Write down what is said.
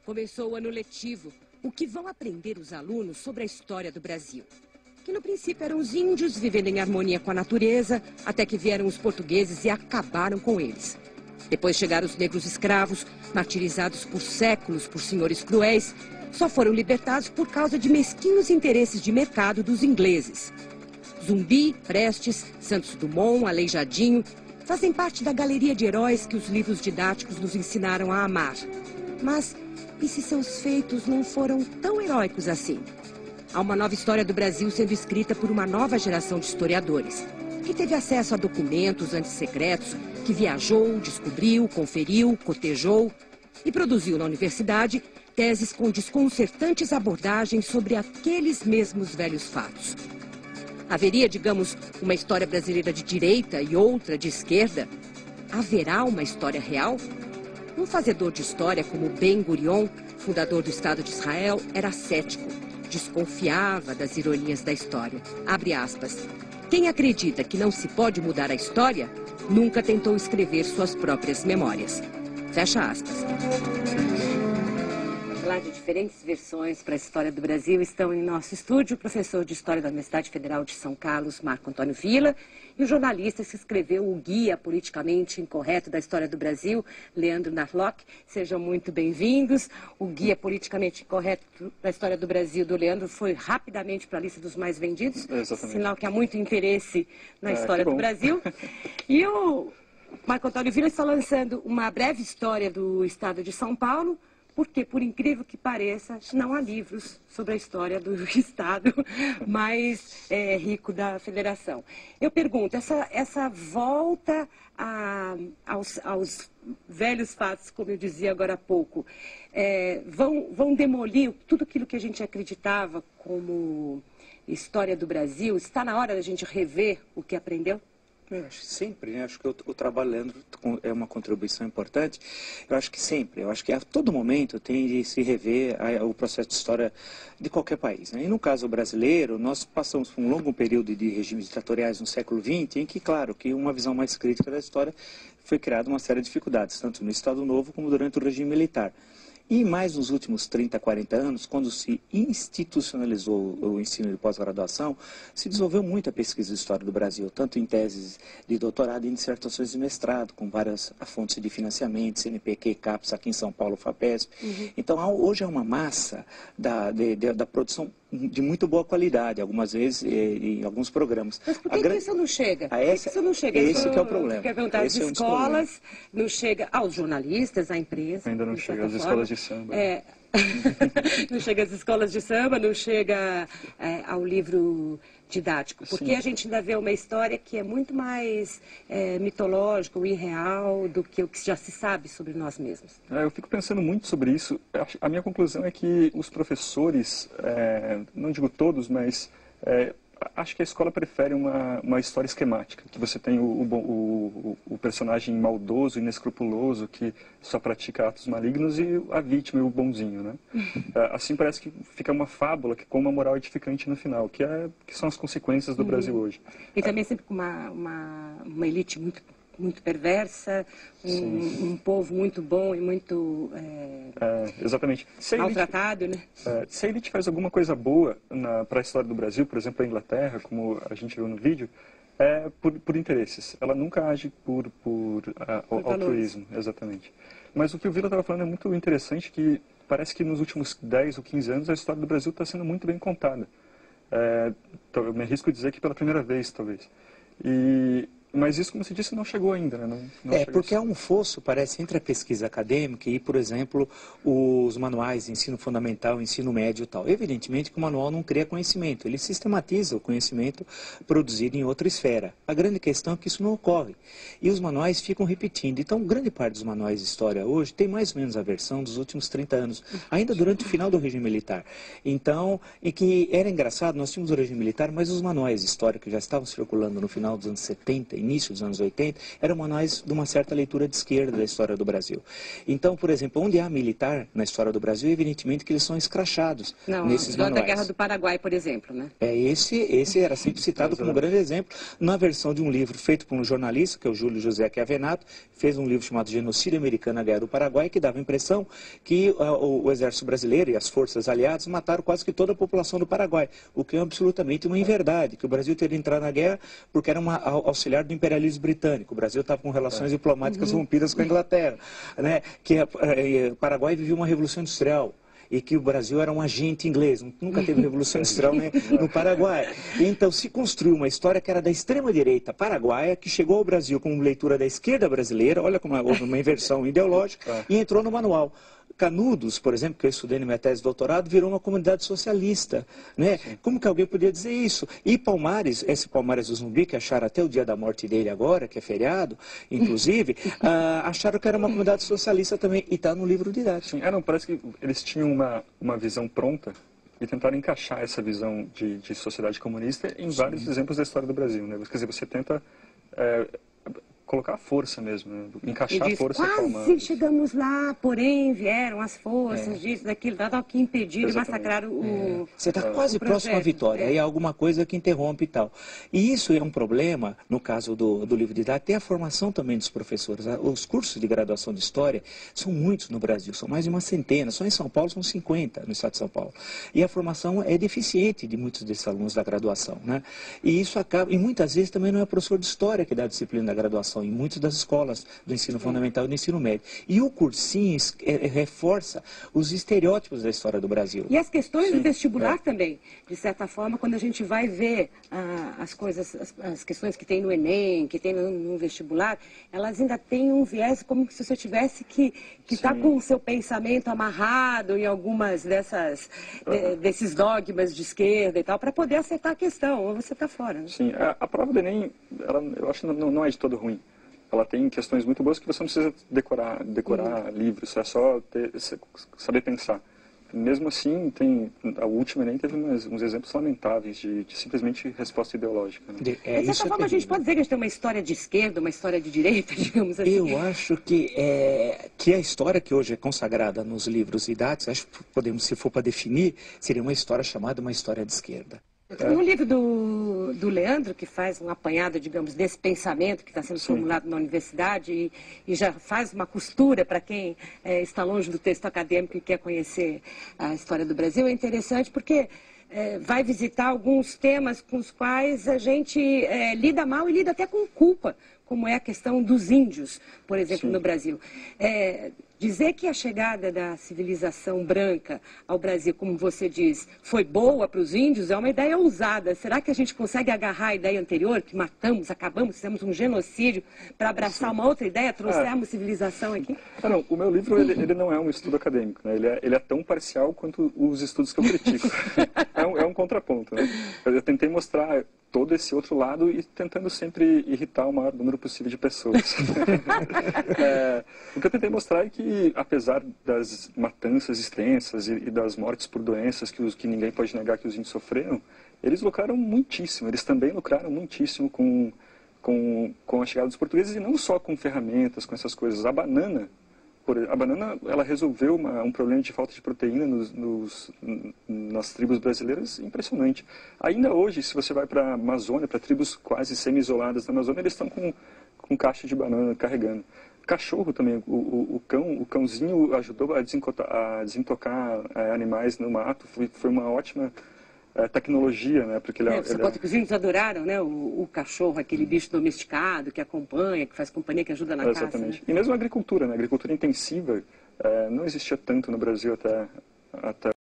Começou o ano letivo. O que vão aprender os alunos sobre a história do Brasil? Que no princípio eram os índios vivendo em harmonia com a natureza, até que vieram os portugueses e acabaram com eles. Depois chegaram os negros escravos, martirizados por séculos por senhores cruéis, só foram libertados por causa de mesquinhos interesses de mercado dos ingleses. Zumbi, Prestes, Santos Dumont, Aleijadinho fazem parte da galeria de heróis que os livros didáticos nos ensinaram a amar. Mas e se seus feitos não foram tão heróicos assim? Há uma nova história do Brasil sendo escrita por uma nova geração de historiadores, que teve acesso a documentos antissecretos, que viajou, descobriu, conferiu, cotejou e produziu na universidade teses com desconcertantes abordagens sobre aqueles mesmos velhos fatos. Haveria, digamos, uma história brasileira de direita e outra de esquerda? Haverá uma história real? Um fazedor de história como Ben-Gurion, fundador do Estado de Israel, era cético, desconfiava das ironias da história. Abre aspas. Quem acredita que não se pode mudar a história, nunca tentou escrever suas próprias memórias. Fecha aspas. Lá de diferentes versões para a história do Brasil estão em nosso estúdio o professor de História da Universidade Federal de São Carlos, Marco Antônio Villa, e o jornalista que escreveu o Guia Politicamente Incorreto da História do Brasil, Leandro Narlock. Sejam muito bem-vindos. O Guia Politicamente Incorreto da História do Brasil do Leandro foi rapidamente para a lista dos mais vendidos. Exatamente. Sinal que há muito interesse na história do Brasil. E o Marco Antônio Villa está lançando uma breve história do Estado de São Paulo, porque, por incrível que pareça, não há livros sobre a história do Estado mais rico da Federação. Eu pergunto, essa volta aos velhos fatos, como eu dizia agora há pouco, vão demolir tudo aquilo que a gente acreditava como história do Brasil? Está na hora da gente rever o que aprendeu? Eu acho que sempre, né? Acho que o trabalho, Leandro, é uma contribuição importante. Eu acho que sempre, eu acho que a todo momento tem de se rever o processo de história de qualquer país, né? E no caso brasileiro, nós passamos por um longo período de regimes ditatoriais no século XX, em que, claro, que uma visão mais crítica da história foi criada uma série de dificuldades, tanto no Estado Novo como durante o regime militar. E mais nos últimos 30, 40 anos, quando se institucionalizou o ensino de pós-graduação, se desenvolveu muita pesquisa de história do Brasil, tanto em teses de doutorado e em dissertações de mestrado, com várias fontes de financiamento, CNPq, CAPES, aqui em São Paulo, FAPESP. Então, hoje é uma massa da produção de muito boa qualidade, algumas vezes em alguns programas. Mas por que isso não chega? Isso não chega? Esse que é o problema. Quer perguntar às escolas, não chega aos jornalistas, à imprensa. Ainda não chega às escolas de samba. Não chega às escolas de samba, não chega ao livro didático. Porque Sim. a gente ainda vê uma história que é muito mais mitológica ou irreal do que o que já se sabe sobre nós mesmos. Eu fico pensando muito sobre isso. A minha conclusão é que os professores, não digo todos, mas acho que a escola prefere uma história esquemática, que você tem o personagem maldoso, inescrupuloso, que só pratica atos malignos, e a vítima e o bonzinho, né? Assim parece que fica uma fábula com uma moral edificante no final, que são as consequências do Brasil hoje. E também sempre com uma elite muito perversa, um povo muito bom e muito exatamente. maltratado, né? Se a elite faz alguma coisa boa para a história do Brasil, por exemplo, a Inglaterra, como a gente viu no vídeo, é por interesses. Ela nunca age por altruísmo, exatamente. Mas o que o Villa estava falando é muito interessante, que parece que nos últimos 10 ou 15 anos a história do Brasil está sendo muito bem contada. Eu me arrisco a dizer que pela primeira vez, talvez. Mas isso, como você disse, não chegou ainda, né? Porque há um fosso, parece, entre a pesquisa acadêmica e, por exemplo, os manuais de ensino fundamental, ensino médio e tal. Evidentemente que o manual não cria conhecimento, ele sistematiza o conhecimento produzido em outra esfera. A grande questão é que isso não ocorre. E os manuais ficam repetindo. Então, grande parte dos manuais de história hoje tem mais ou menos a versão dos últimos 30 anos, ainda durante o final do regime militar. Então, e que era engraçado, nós tínhamos o regime militar, mas os manuais de história que já estavam circulando no final dos anos 70 início dos anos 80, eram manuais de uma certa leitura de esquerda da história do Brasil. Então, por exemplo, onde há militar na história do Brasil, evidentemente que eles são escrachados nesses manuais. Da Guerra do Paraguai, por exemplo, né? Esse era sempre citado como um grande exemplo na versão de um livro feito por um jornalista, que é o Júlio José Chiavenato, fez um livro chamado Genocídio Americano na Guerra do Paraguai, que dava a impressão que o exército brasileiro e as forças aliadas mataram quase que toda a população do Paraguai, o que é absolutamente uma inverdade, que o Brasil teria entrado na guerra porque era auxiliar do imperialismo britânico. O Brasil estava com relações diplomáticas rompidas com a Inglaterra, né? Que o Paraguai vivia uma revolução industrial e que o Brasil era um agente inglês. Nunca teve revolução industrial no Paraguai. Então se construiu uma história que era da extrema-direita paraguaia, que chegou ao Brasil como leitura da esquerda brasileira, olha como houve uma inversão ideológica, e entrou no manual. Canudos, por exemplo, que eu estudei na minha tese de doutorado, virou uma comunidade socialista, né? Como que alguém podia dizer isso? E Palmares, esse Palmares do Zumbi, que acharam até o dia da morte dele agora, que é feriado, inclusive, acharam que era uma comunidade socialista também, e está no livro didático. Sim, não, parece que eles tinham uma visão pronta e tentaram encaixar essa visão de sociedade comunista em vários exemplos da história do Brasil, né? Quer dizer, você tenta colocar a força mesmo, né? Encaixar a força. Quase chegamos lá, porém vieram as forças disso, daquilo, que impediram e massacraram o Você está quase próximo à vitória, aí há alguma coisa que interrompe e tal. E isso é um problema, no caso do livro didático, tem a formação também dos professores. Os cursos de graduação de História são muitos no Brasil, são mais de uma centena, só em São Paulo são 50, no estado de São Paulo. E a formação é deficiente de muitos desses alunos da graduação, né? E isso acaba, e muitas vezes também não é o professor de História que dá a disciplina da graduação, em muitas das escolas do ensino fundamental e do ensino médio. E o cursinho reforça os estereótipos da história do Brasil. E as questões do vestibular também, de certa forma, quando a gente vai ver as questões que tem no Enem, que tem no vestibular, elas ainda têm um viés como se você tivesse que estar com o seu pensamento amarrado em algumas desses dogmas de esquerda e tal, para poder acertar a questão, ou você está fora. Né? Sim, a prova do Enem, eu acho que não é de todo ruim. Ela tem questões muito boas que você não precisa decorar livros, é só saber pensar. Mesmo assim, a última Enem teve uns exemplos lamentáveis de simplesmente resposta ideológica. Né? De certa forma, a gente pode dizer que a gente tem uma história de esquerda, uma história de direita, digamos assim. Eu acho que a história que hoje é consagrada nos livros didáticos, acho que podemos, se for para definir, seria uma história chamada uma história de esquerda. No livro do Leandro, que faz um apanhado, digamos, desse pensamento que está sendo formulado na universidade e já faz uma costura para quem está longe do texto acadêmico e quer conhecer a história do Brasil, é interessante porque vai visitar alguns temas com os quais a gente lida mal e lida até com culpa, como é a questão dos índios, por exemplo, no Brasil. Dizer que a chegada da civilização branca ao Brasil, como você diz, foi boa para os índios, é uma ideia ousada. Será que a gente consegue agarrar a ideia anterior, que matamos, acabamos, fizemos um genocídio, para abraçar uma outra ideia, trouxermos civilização aqui? Não, o meu livro ele não é um estudo acadêmico, né? Ele é tão parcial quanto os estudos que eu critico. É um contraponto. Né? Eu tentei mostrar todo esse outro lado e tentando sempre irritar o maior número possível de pessoas. O que eu tentei mostrar é que, apesar das matanças extensas e das mortes por doenças que ninguém pode negar que os índios sofreram, eles lucraram muitíssimo, eles também lucraram muitíssimo com a chegada dos portugueses, e não só com ferramentas, com essas coisas. A banana, ela resolveu um problema de falta de proteína nas tribos brasileiras impressionante. Ainda hoje, se você vai para a Amazônia, para tribos quase semi-isoladas da Amazônia, eles estão com caixa de banana carregando. Cachorro também, o cãozinho ajudou a desintocar animais no mato, foi uma ótima tecnologia, né? Porque você conta que os índios adoraram, né? O cachorro, aquele bicho domesticado que acompanha, que faz companhia, que ajuda na caça. Exatamente. Né? E mesmo a agricultura, né? A agricultura intensiva não existia tanto no Brasil até